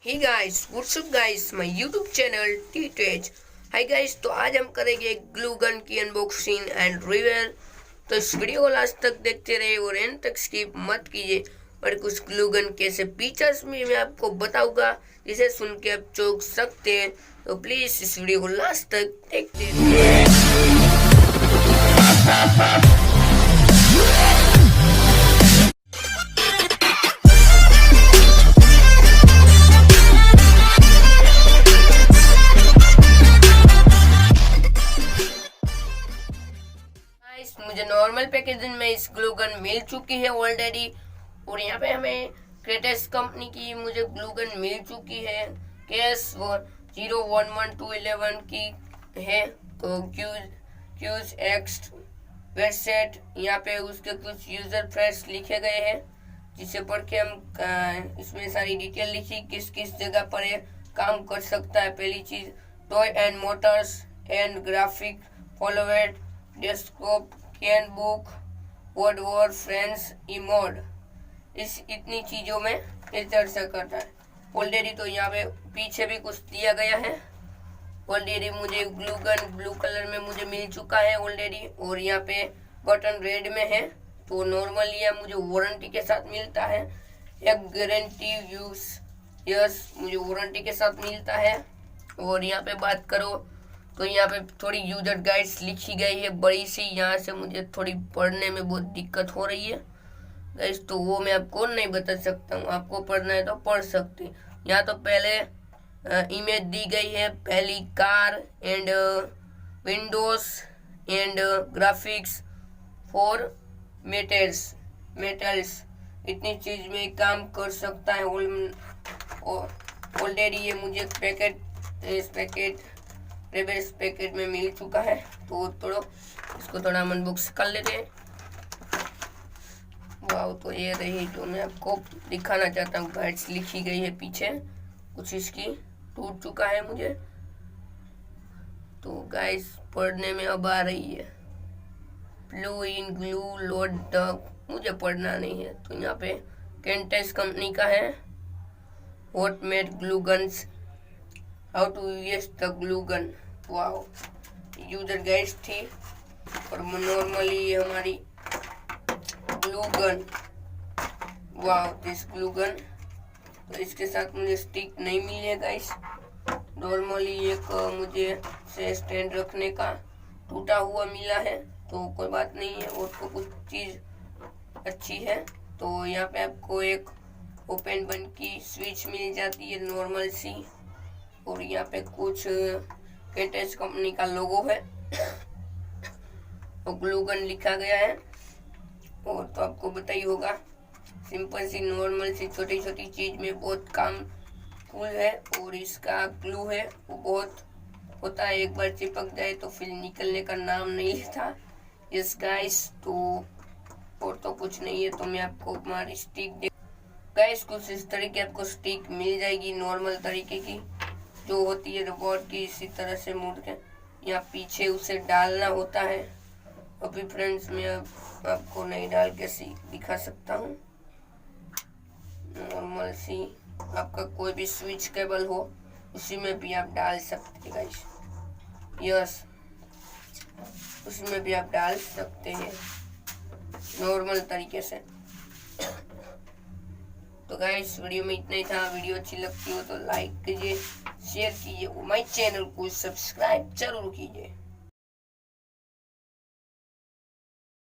Hey guys what's up guys my YouTube channel T two H. Hi guys, तो आज हम करेंगे ग्लू गन की अनबॉक्सिंग एंड रिव्यू। तो इस वीडियो को लास्ट तक देखते रहे और एंड तक स्किप मत कीजिए। और कुछ ग्लू गन कैसे फीचर्स में मैं आपको बताऊंगा जिसे सुन के आप चौंक सकते हैं। तो प्लीज इस वीडियो को लास्ट तक देखते रहिए। मुझे नॉर्मल पैकेजिंग में इस ग्लू गन मिल चुकी है ऑलरेडी। और यहाँ पे हमें क्रेटेस कंपनी की मुझे ग्लू गन मिल चुकी है। केस 011211 की है। तो क्यूज एक्स वेबसाइट, यहाँ पे उसके कुछ यूजर फ्रेंड्स लिखे गए हैं जिसे पढ़ के हम इसमें सारी डिटेल लिखी किस किस जगह पर ये काम कर सकता है। पहली चीज toy and motors and graphic फॉलोवेट desktop can book word war friends इमोड, इस इतनी चीजों में ये चर्चा करता है ऑलरेडी। तो यहाँ पे पीछे भी कुछ दिया गया है ऑलरेडी। मुझे ग्लू गन ब्लू कलर में मुझे मिल चुका है ऑलरेडी। और यहाँ पे बटन रेड में है। तो नॉर्मली यह मुझे वारंटी के साथ मिलता है। एक गारंटी यूज यस मुझे वारंटी के साथ मिलता है। और यहाँ पे बात करो तो यहाँ पे थोड़ी यूजर गाइड्स लिखी गई है बड़ी सी, यहाँ से मुझे थोड़ी पढ़ने में बहुत दिक्कत हो रही है गाइस। तो वो मैं आपको नहीं बता सकता हूँ, आपको पढ़ना है तो पढ़ सकते हैं। यहाँ तो पहले इमेज दी गई है, पहली car and Windows and graphics for metals इतनी चीज में काम कर सकता है ऑलरेडी। ये मुझे रिवर्स पैकेट में मिल चुका है। तो इसको थोड़ा हम अनबॉक्स कर लेते हैं। वाह, तो ये रही जो मैं आपको दिखाना चाहता हूँ। गाइड्स लिखी गई है पीछे, कुछ इसकी टूट चुका है मुझे। तो गाइस पढ़ने में अब आ रही है blue in glue load the, मुझे पढ़ना नहीं है। तो यहाँ पे कैंटेस कंपनी का है what made glue guns, how to use the glue gun. Wow, user guides थी। और नॉर्मली ये हमारी glue gun, wow this glue gun. तो इसके साथ मुझे स्टिक नहीं मिली है गाइस। नॉर्मली एक मुझे से स्टैंड रखने का टूटा हुआ मिला है। तो कोई बात नहीं है, और तो कुछ चीज अच्छी है। तो यहाँ पे आपको एक ओपन बन की स्विच मिल जाती है नॉर्मल सी। और यहाँ पे कुछ कैटेस कंपनी का लोगो है और ग्लू गन लिखा गया है। और तो आपको बताइए होगा, सिंपल सी नॉर्मल सी छोटी छोटी चीज में बहुत काम फुल है। और इसका ग्लू है वो बहुत होता है, एक बार चिपक जाए तो फिर निकलने का नाम नहीं लेता। यस गाइस, तो और तो कुछ नहीं है। तो मैं आपको हमारी स्टिक गाइस कुछ इस तरीके आपको स्टिक मिल जाएगी नॉर्मल तरीके की जो होती है रोबोट की, इसी तरह से मुड़ के यहाँ पीछे उसे डालना होता है। अभी फ्रेंड्स मैं आपको नहीं डाल के दिखा सकता हूँ। नॉर्मल सी आपका कोई भी स्विच केबल हो उसी में भी आप डाल सकते हैं गाइस। यस, उसमें भी आप डाल सकते हैं नॉर्मल तरीके से। तो गाइस वीडियो में इतना ही था। वीडियो अच्छी लगती हो तो लाइक कीजिए, शेयर कीजिए और माय चैनल को सब्सक्राइब जरूर कीजिए।